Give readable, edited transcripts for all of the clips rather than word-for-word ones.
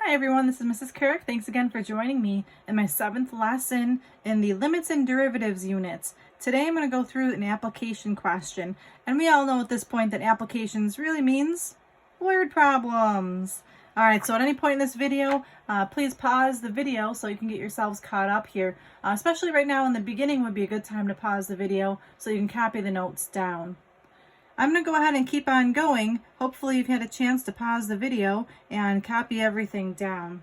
Hi everyone, this is Mrs. Kirk. Thanks again for joining me in my 7th lesson in the limits and derivatives units. Today I'm going to go through an application question, and we all know at this point that applications really means word problems. Alright, so at any point in this video, please pause the video so you can get yourselves caught up here. Especially right now in the beginning would be a good time to pause the video so you can copy the notes down. I'm going to go ahead and keep on going. Hopefully you've had a chance to pause the video and copy everything down.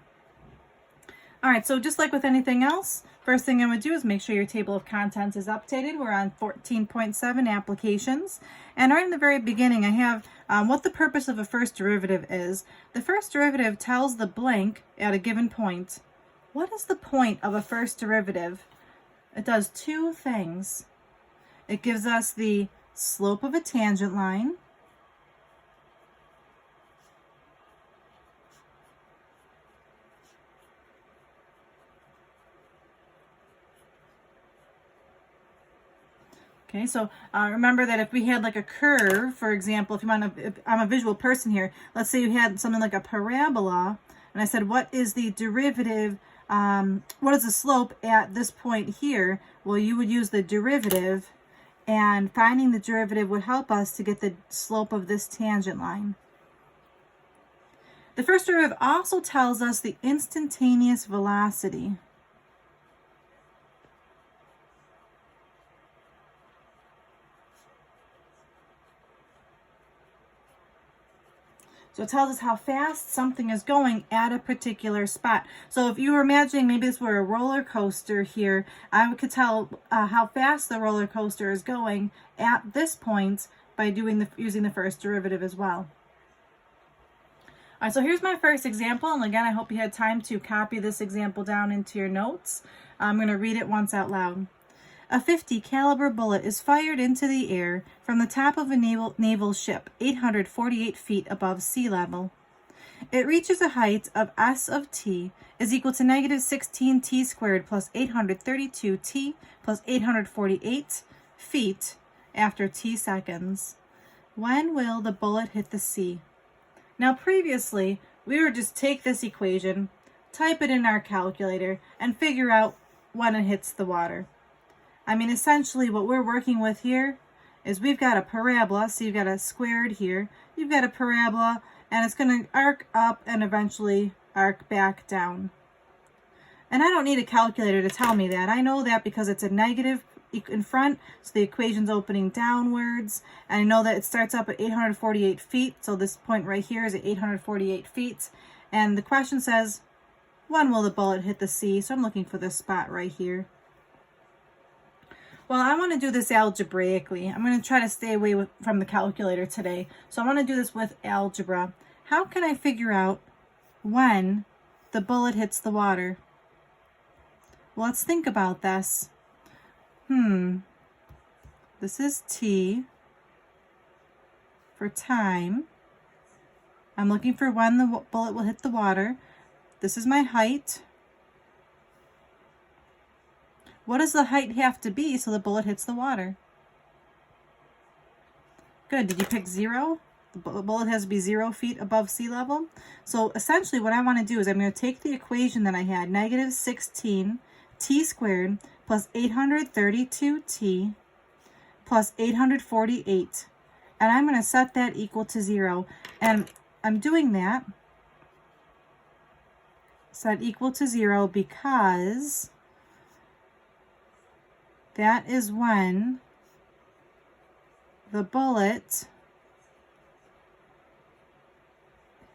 Alright, so just like with anything else, first thing I'm going to do is make sure your table of contents is updated. We're on 14.7 applications. And right in the very beginning I have what the purpose of a first derivative is. The first derivative tells the blank at a given point. What is the point of a first derivative? It does two things. It gives us the slope of a tangent line, okay, so remember that if we had like a curve, for example, if I'm a visual person here, let's say you had something like a parabola, and I said, what is the derivative, what is the slope at this point here? Well, you would use the derivative, and finding the derivative would help us to get the slope of this tangent line. The first derivative also tells us the instantaneous velocity. So it tells us how fast something is going at a particular spot. So if you were imagining maybe this were a roller coaster here, I could tell how fast the roller coaster is going at this point by using the first derivative as well. All right, so here's my first example. And again, I hope you had time to copy this example down into your notes. I'm going to read it once out loud. A .50 caliber bullet is fired into the air from the top of a naval ship 848 feet above sea level. It reaches a height of s of t is equal to negative 16t squared plus 832t plus 848 feet after t seconds. When will the bullet hit the sea? Now previously, we would just take this equation, type it in our calculator, and figure out when it hits the water. I mean, essentially what we're working with here is we've got a parabola, so you've got a squared here, you've got a parabola, and it's going to arc up and eventually arc back down. And I don't need a calculator to tell me that. I know that because it's a negative in front, so the equation's opening downwards, and I know that it starts up at 848 feet, so this point right here is at 848 feet, and the question says, when will the bullet hit the sea? So I'm looking for this spot right here. Well, I want to do this algebraically. I'm going to try to stay away from the calculator today. So I want to do this with algebra. How can I figure out when the bullet hits the water? Well, let's think about this. This is t for time. I'm looking for when the bullet will hit the water. This is my height. What does the height have to be so the bullet hits the water? Good. Did you pick 0? The bullet has to be 0 feet above sea level. So essentially what I want to do is I'm going to take the equation that I had, negative 16t squared plus 832t plus 848. And I'm going to set that equal to 0. And I'm doing that, set equal to 0, because that is when the bullet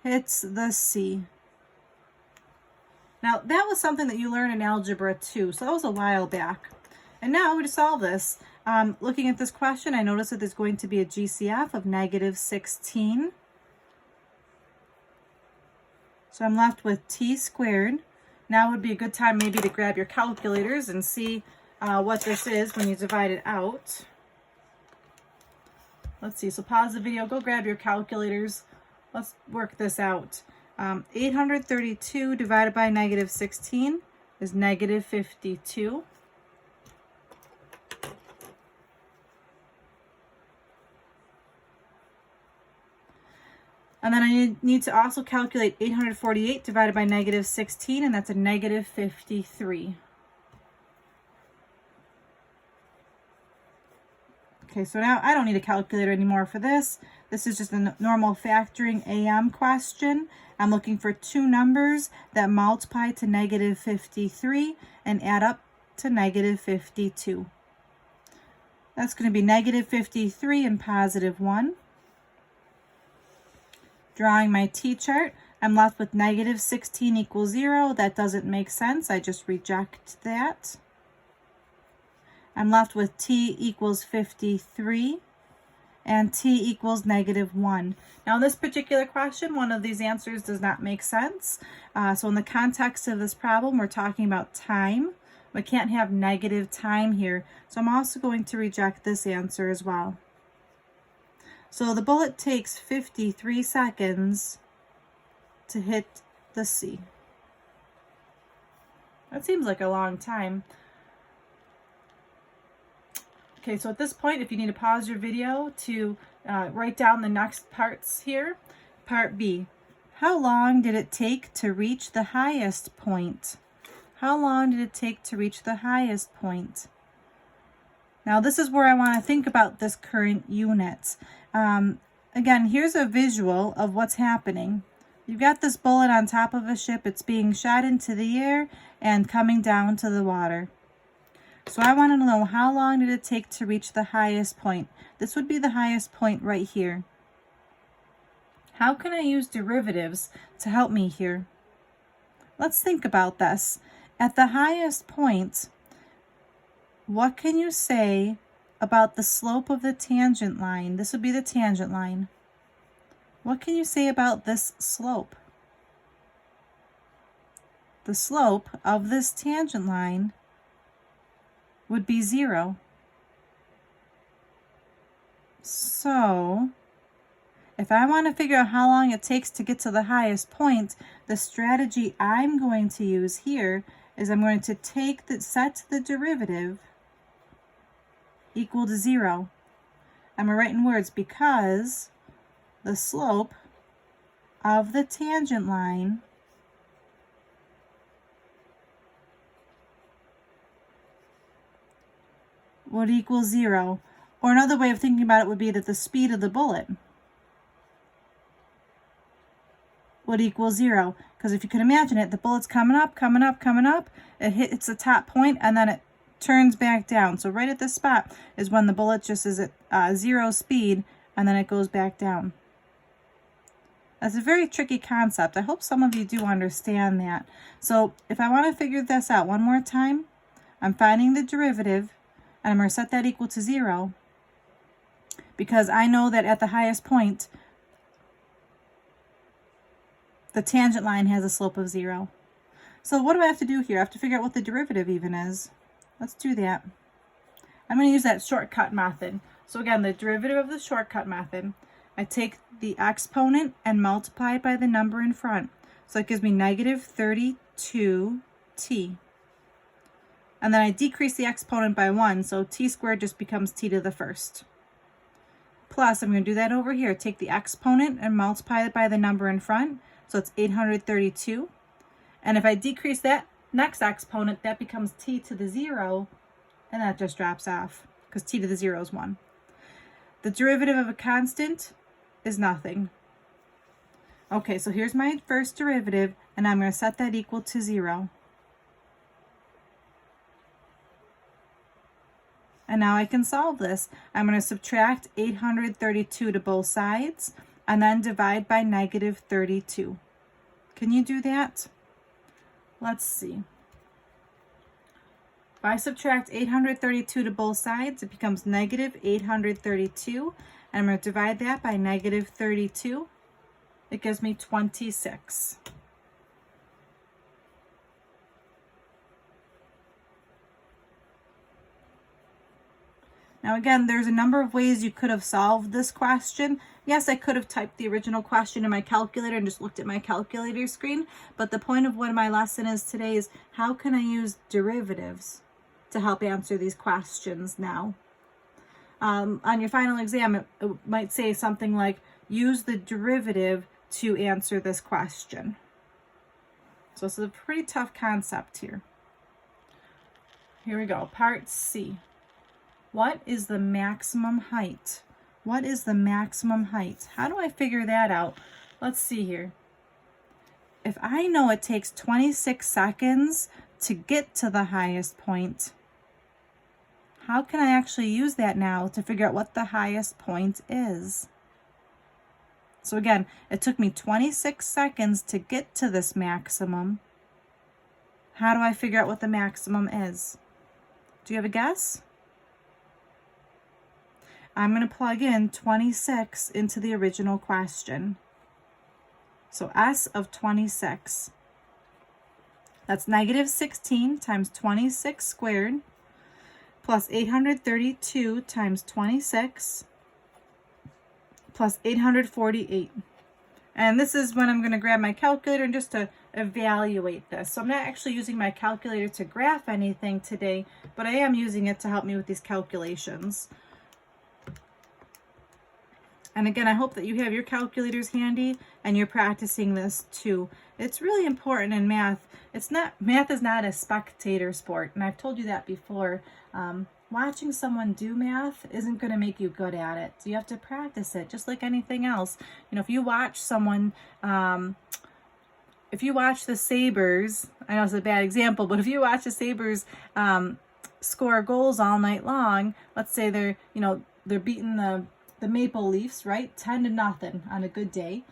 hits the sea. Now, that was something that you learned in algebra too, so that was a while back. And now to solve this, looking at this question, I noticed that there's going to be a GCF of negative 16. So I'm left with t squared. Now would be a good time maybe to grab your calculators and see what this is when you divide it out. Let's see, so pause the video, go grab your calculators. Let's work this out. 832 divided by negative 16 is negative 52. And then I need to also calculate 848 divided by negative 16, and that's a negative 53. Okay, so now I don't need a calculator anymore for this. This is just a normal factoring AM question. I'm looking for two numbers that multiply to negative 53 and add up to negative 52. That's going to be negative 53 and positive 1. Drawing my t-chart, I'm left with negative 16 equals 0. That doesn't make sense. I just reject that. I'm left with t equals 53 and t equals negative 1. Now in this particular question, one of these answers does not make sense. So in the context of this problem, we're talking about time. We can't have negative time here. So I'm also going to reject this answer as well. So the bullet takes 53 seconds to hit the sea. That seems like a long time. Okay, so at this point, if you need to pause your video to write down the next parts here. Part B, how long did it take to reach the highest point? How long did it take to reach the highest point? Now this is where I want to think about this current unit. Again, here's a visual of what's happening. You've got this bullet on top of a ship. It's being shot into the air and coming down to the water. So I want to know, how long did it take to reach the highest point? This would be the highest point right here. How can I use derivatives to help me here? Let's think about this. At the highest point, what can you say about the slope of the tangent line? This would be the tangent line. What can you say about this slope? The slope of this tangent line would be 0. So if I want to figure out how long it takes to get to the highest point, the strategy I'm going to use here is I'm going to set the derivative equal to 0. I'm going to write in words, because the slope of the tangent line would equal 0. Or another way of thinking about it would be that the speed of the bullet would equal 0. Because if you can imagine it, the bullet's coming up, coming up, coming up. It hits the top point and then it turns back down. So right at this spot is when the bullet just is at 0 speed and then it goes back down. That's a very tricky concept. I hope some of you do understand that. So if I want to figure this out one more time, I'm finding the derivative and I'm going to set that equal to 0, because I know that at the highest point, the tangent line has a slope of 0. So what do I have to do here? I have to figure out what the derivative even is. Let's do that. I'm going to use that shortcut method. So again, the derivative of the shortcut method, I take the exponent and multiply it by the number in front. So that gives me negative 32t. And then I decrease the exponent by 1, so t squared just becomes t to the first. Plus, I'm going to do that over here. Take the exponent and multiply it by the number in front. So it's 832. And if I decrease that next exponent, that becomes t to the 0, and that just drops off, because t to the 0 is 1. The derivative of a constant is nothing. Okay, so here's my first derivative, and I'm going to set that equal to 0. And now I can solve this. I'm going to subtract 832 to both sides and then divide by negative 32. Can you do that? Let's see. If I subtract 832 to both sides, it becomes negative 832. And I'm going to divide that by negative 32. It gives me 26. Now again, there's a number of ways you could have solved this question. Yes, I could have typed the original question in my calculator and just looked at my calculator screen, but the point of what my lesson is today is, how can I use derivatives to help answer these questions now? On your final exam, it might say something like use the derivative to answer this question. So this is a pretty tough concept here. Here we go, part C. What is the maximum height? What is the maximum height? How do I figure that out? Let's see here. If I know it takes 26 seconds to get to the highest point, how can I actually use that now to figure out what the highest point is? So again, it took me 26 seconds to get to this maximum. How do I figure out what the maximum is? Do you have a guess? I'm going to plug in 26 into the original question. So S of 26. That's negative 16 times 26 squared plus 832 times 26 plus 848. And this is when I'm going to grab my calculator and just to evaluate this. So I'm not actually using my calculator to graph anything today, but I am using it to help me with these calculations. And again, I hope that you have your calculators handy and you're practicing this too. It's really important in math. Math is not a spectator sport, and I've told you that before. Watching someone do math isn't going to make you good at it. So you have to practice it, just like anything else. You know, if you watch someone, if you watch the Sabres, I know it's a bad example, but if you watch the Sabres score goals all night long, let's say they're beating the Maple Leafs, right? 10-0 on a good day.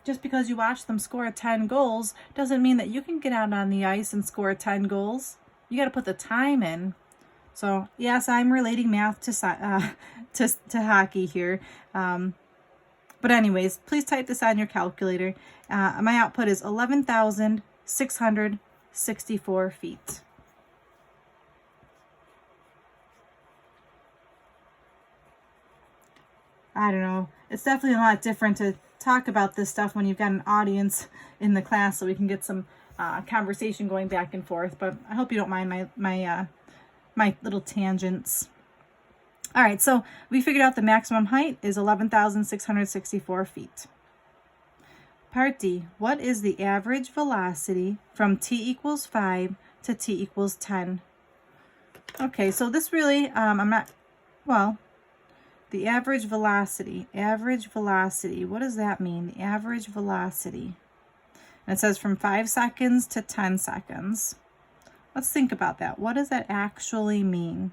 Just because you watch them score 10 goals doesn't mean that you can get out on the ice and score 10 goals. You got to put the time in. So yes, I'm relating math to hockey here. But anyways, please type this on your calculator. My output is 11,664 feet. I don't know. It's definitely a lot different to talk about this stuff when you've got an audience in the class, so we can get some conversation going back and forth. But I hope you don't mind my little tangents. All right, so we figured out the maximum height is 11,664 feet. Part D, what is the average velocity from t equals 5 to t equals 10? Okay, so this really, the average velocity, what does that mean? The average velocity. And it says from 5 seconds to 10 seconds. Let's think about that. What does that actually mean?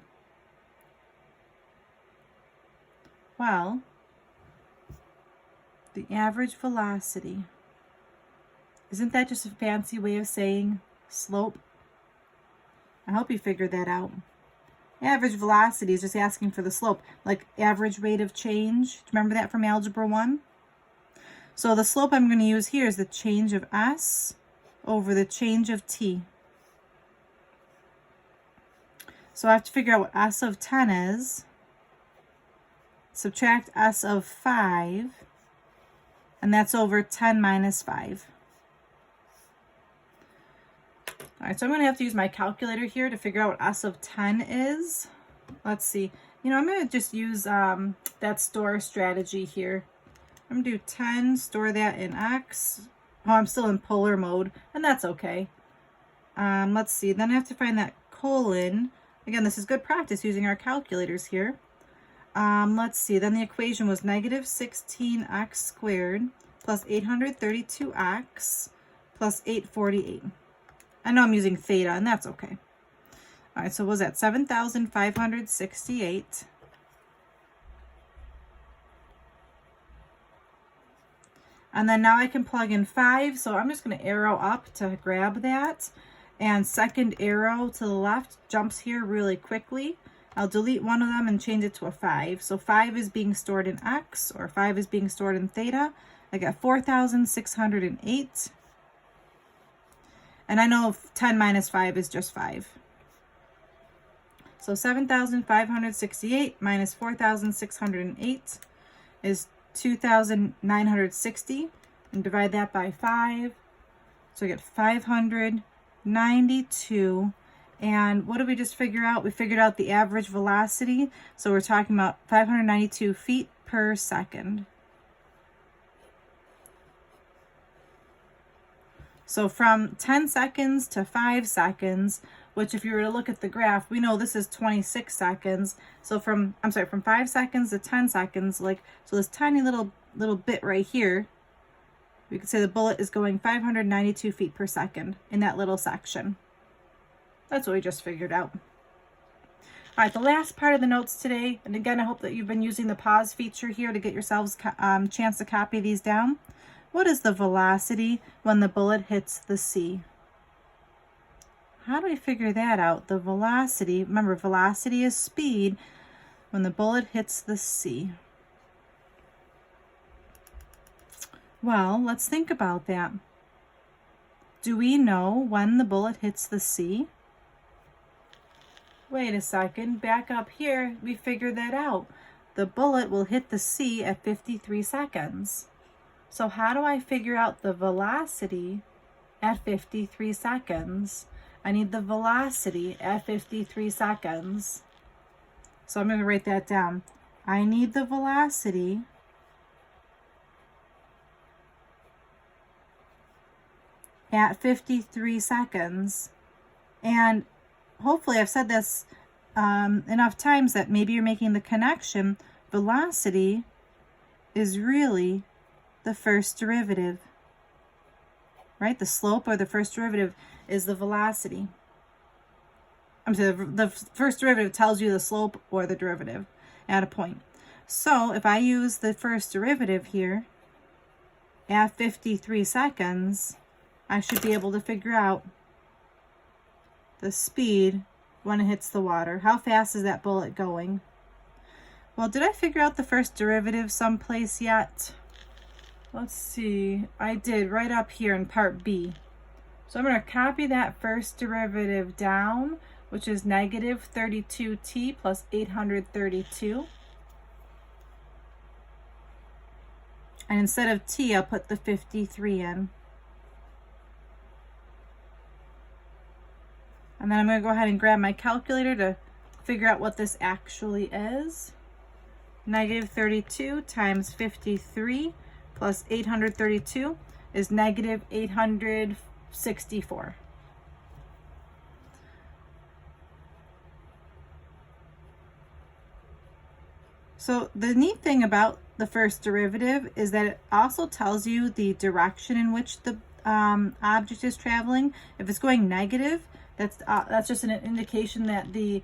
Well, the average velocity, isn't that just a fancy way of saying slope? I hope you figured that out. Average velocity is just asking for the slope, like average rate of change. Do you remember that from Algebra 1? So the slope I'm going to use here is the change of s over the change of t. So I have to figure out what s of 10 is, subtract s of 5, and that's over 10 minus 5. All right, so I'm going to have to use my calculator here to figure out what s of 10 is. Let's see. I'm going to just use that store strategy here. I'm going to do 10, store that in x. Oh, I'm still in polar mode, and that's okay. Let's see. Then I have to find that colon. Again, this is good practice using our calculators here. Let's see. Then the equation was negative 16x squared plus 832x plus 848. I know I'm using theta, and that's okay. All right, so what was that? 7,568. And then now I can plug in 5, so I'm just going to arrow up to grab that. And second arrow to the left jumps here really quickly. I'll delete one of them and change it to a 5. So 5 is being stored in x, or 5 is being stored in theta. I got 4,608. And I know 10 minus 5 is just 5. So 7,568 minus 4,608 is 2,960. And divide that by 5. So I get 592. And what did we just figure out? We figured out the average velocity. So we're talking about 592 feet per second. So from 10 seconds to 5 seconds, which if you were to look at the graph, we know this is 26 seconds. So from 5 seconds to 10 seconds, like, so this tiny little bit right here, we could say the bullet is going 592 feet per second in that little section. That's what we just figured out. All right, the last part of the notes today, and again, I hope that you've been using the pause feature here to get yourselves a chance to copy these down. What is the velocity when the bullet hits the sea? How do we figure that out? The velocity, remember, velocity is speed when the bullet hits the sea. Well, let's think about that. Do we know when the bullet hits the sea? Wait a second, back up here, we figured that out. The bullet will hit the sea at 53 seconds. So how do I figure out the velocity at 53 seconds? I need the velocity at 53 seconds. So I'm going to write that down. I need the velocity at 53 seconds. And hopefully I've said this enough times that maybe you're making the connection. Velocity is really the first derivative, right? The slope or the first derivative is the velocity. I'm sorry, the first derivative tells you the slope or the derivative at a point. So if I use the first derivative here at 53 seconds, I should be able to figure out the speed when it hits the water. How fast is that bullet going? Well, did I figure out the first derivative someplace yet? Let's see. I did right up here in part B. So I'm going to copy that first derivative down, which is negative 32t plus 832. And instead of t, I'll put the 53 in. And then I'm going to go ahead and grab my calculator to figure out what this actually is. Negative 32 times 53 plus 832 is negative 864. So the neat thing about the first derivative is that it also tells you the direction in which the object is traveling. If it's going negative, that's just an indication that the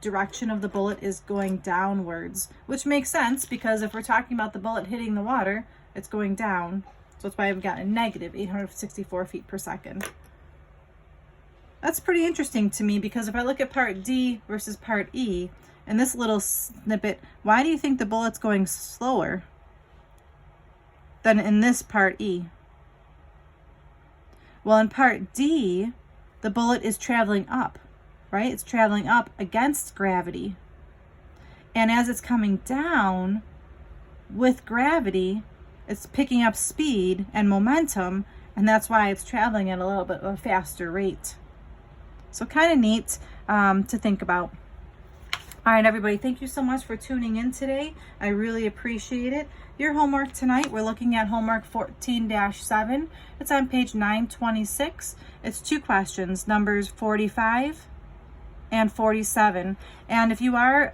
direction of the bullet is going downwards, which makes sense because if we're talking about the bullet hitting the water, it's going down. So that's why I've got a negative 864 feet per second. That's pretty interesting to me because if I look at part D versus part E, in this little snippet, why do you think the bullet's going slower than in this part E? Well, in part D, the bullet is traveling up, right? It's traveling up against gravity. And as it's coming down with gravity, it's picking up speed and momentum, and that's why it's traveling at a little bit of a faster rate. So kind of neat to think about. All right, everybody, thank you so much for tuning in today. I really appreciate it. Your homework tonight, we're looking at homework 14-7. It's on page 926. It's 2 questions, numbers 45 and 47. And if you are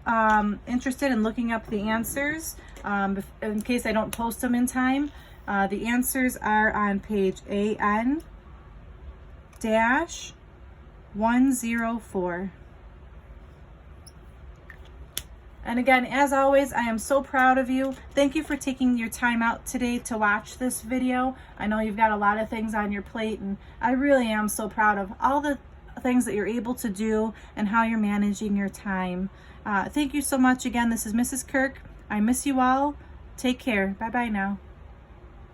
interested in looking up the answers, in case I don't post them in time, the answers are on page AN-104. And again, as always, I am so proud of you. Thank you for taking your time out today to watch this video. I know you've got a lot of things on your plate, and I really am so proud of all the things that you're able to do and how you're managing your time. Thank you so much again. This is Mrs. Kirk. I miss you all. Take care. Bye-bye now.